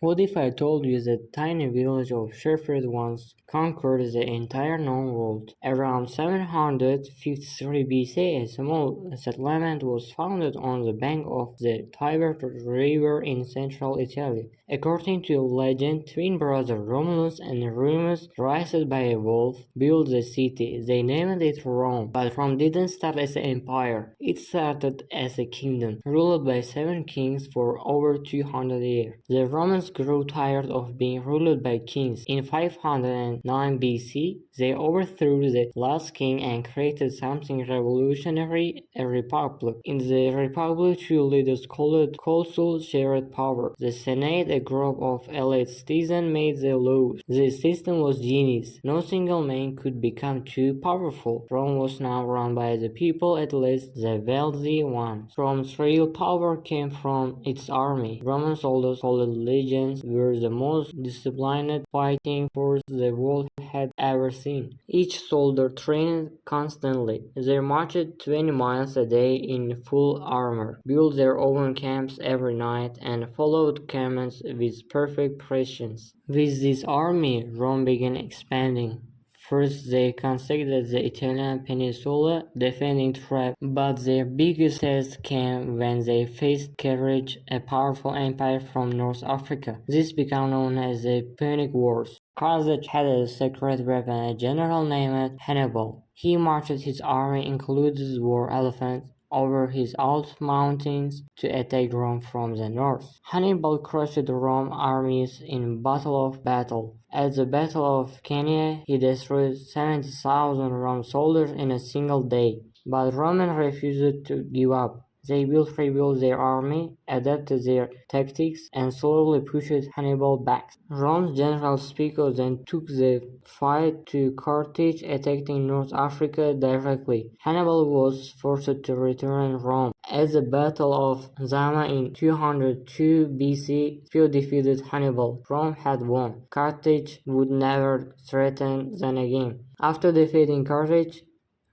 What if I told you that tiny village of Sheffield once conquered the entire known world? Around 753 BC, a small settlement was founded on the bank of the Tiber River in central Italy. According to legend, twin brothers Romulus and Remus, raised by a wolf, built the city. They named it Rome, but Rome didn't start as an empire. It started as a kingdom, ruled by 7 kings for over 200 years. The Romans grew tired of being ruled by kings. In 509 BC, they overthrew the last king and created something revolutionary, a republic. In the republic, two leaders called consuls shared power. The Senate, a group of elite citizens, made the laws. The system was genius. No single man could become too powerful. Rome was now run by the people, at least the wealthy ones. Rome's real power came from its army. Roman soldiers, called legions, were the most disciplined fighting force the world had ever seen. Each soldier trained constantly. They marched 20 miles a day in full armor, built their own camps every night, and followed commands with perfect precision. With this army, Rome began expanding. First, they conquered the Italian peninsula, defending Trapp, but their biggest test came when they faced Carthage, a powerful empire from North Africa. This became known as the Punic Wars. Carthage had a secret weapon, a general named Hannibal. He marched his army, including war elephants, over his Alps mountains to attack Rome from the north. Hannibal crushed the Roman armies in battle of battle. At the Battle of Cannae, he destroyed 70,000 Roman soldiers in a single day, but Romans refused to give up. They rebuilt their army, adapted their tactics, and slowly pushed Hannibal back. Rome's general Pico then took the fight to Carthage, attacking North Africa directly. Hannibal was forced to return Rome. At the Battle of Zama in 202 BC, Scipio defeated Hannibal. Rome had won. Carthage would never threaten them again. After defeating Carthage,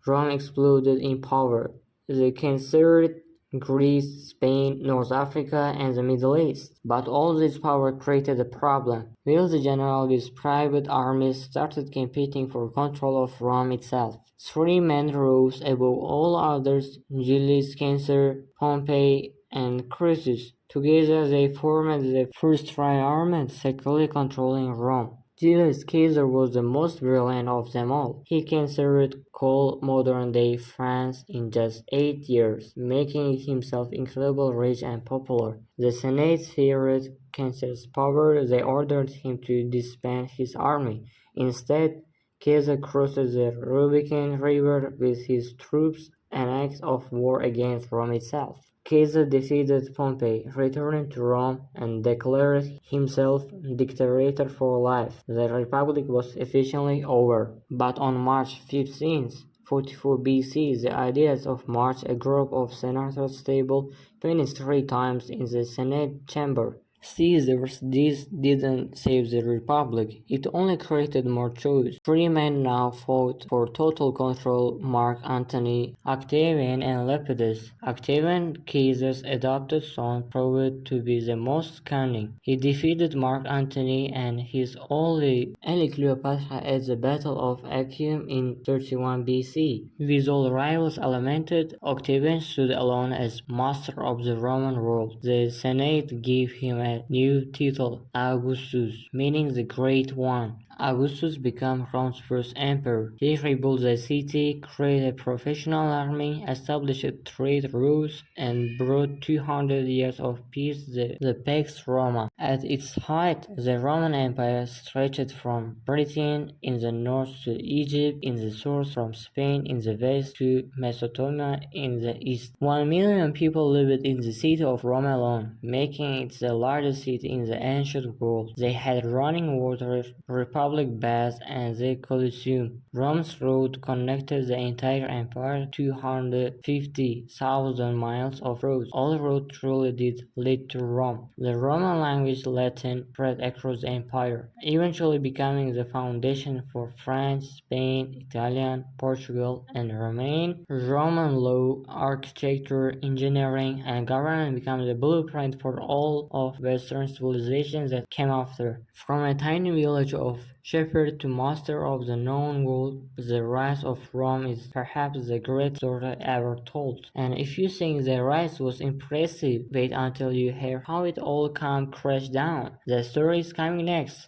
Rome exploded in power. They conquered Greece, Spain, North Africa, and the Middle East. But all this power created a problem. Wealthy generals with private armies started competing for control of Rome itself. Three men rose above all others: Julius Caesar, Pompey, and Crassus. Together they formed the first triarmy, secretly controlling Rome. Julius Caesar was the most brilliant of them all. He conquered whole modern-day France in just 8 years, making himself incredibly rich and popular. The Senate feared Caesar's power. They ordered him to disband his army. Instead, Caesar crossed the Rubicon River with his troops, an act of war against Rome itself. Caesar defeated Pompey, returned to Rome, and declared himself dictator for life. The Republic was officially over. But on March 15th, 44 BC, the ideas of March, a group of senators tabled 23 times in the Senate chamber. Caesar's this didn't save the Republic, it only created more choice. Three men now fought for total control: Mark Antony, Octavian, and Lepidus. Octavian, Caesar's adopted son, proved to be the most cunning. He defeated Mark Antony and his only Cleopatra at the Battle of Actium in 31 BC. With all rivals eliminated, Octavian stood alone as master of the Roman world. The Senate gave him a new title, Augustus, meaning the Great One. Augustus became Rome's first emperor. He rebuilt the city, created a professional army, established trade routes, and brought 200 years of peace, the Pax Roma. At its height, the Roman Empire stretched from Britain in the north to Egypt in the south, from Spain in the west to Mesopotamia in the east. 1 million people lived in the city of Rome alone, making it the largest city in the ancient world. They had running water, public baths, and the Colosseum. Rome's road connected the entire empire, 250,000 miles of roads. All roads truly did lead to Rome. The Roman language, Latin, spread across the empire, eventually becoming the foundation for France, Spain, Italian, Portugal, and Romania. Roman law, architecture, engineering, and government became the blueprint for all of Western civilization that came after. From a tiny village of shepherd to master of the known world, the rise of Rome is perhaps the greatest story ever told. And if you think the rise was impressive, wait until you hear how it all came crash down. The story is coming next.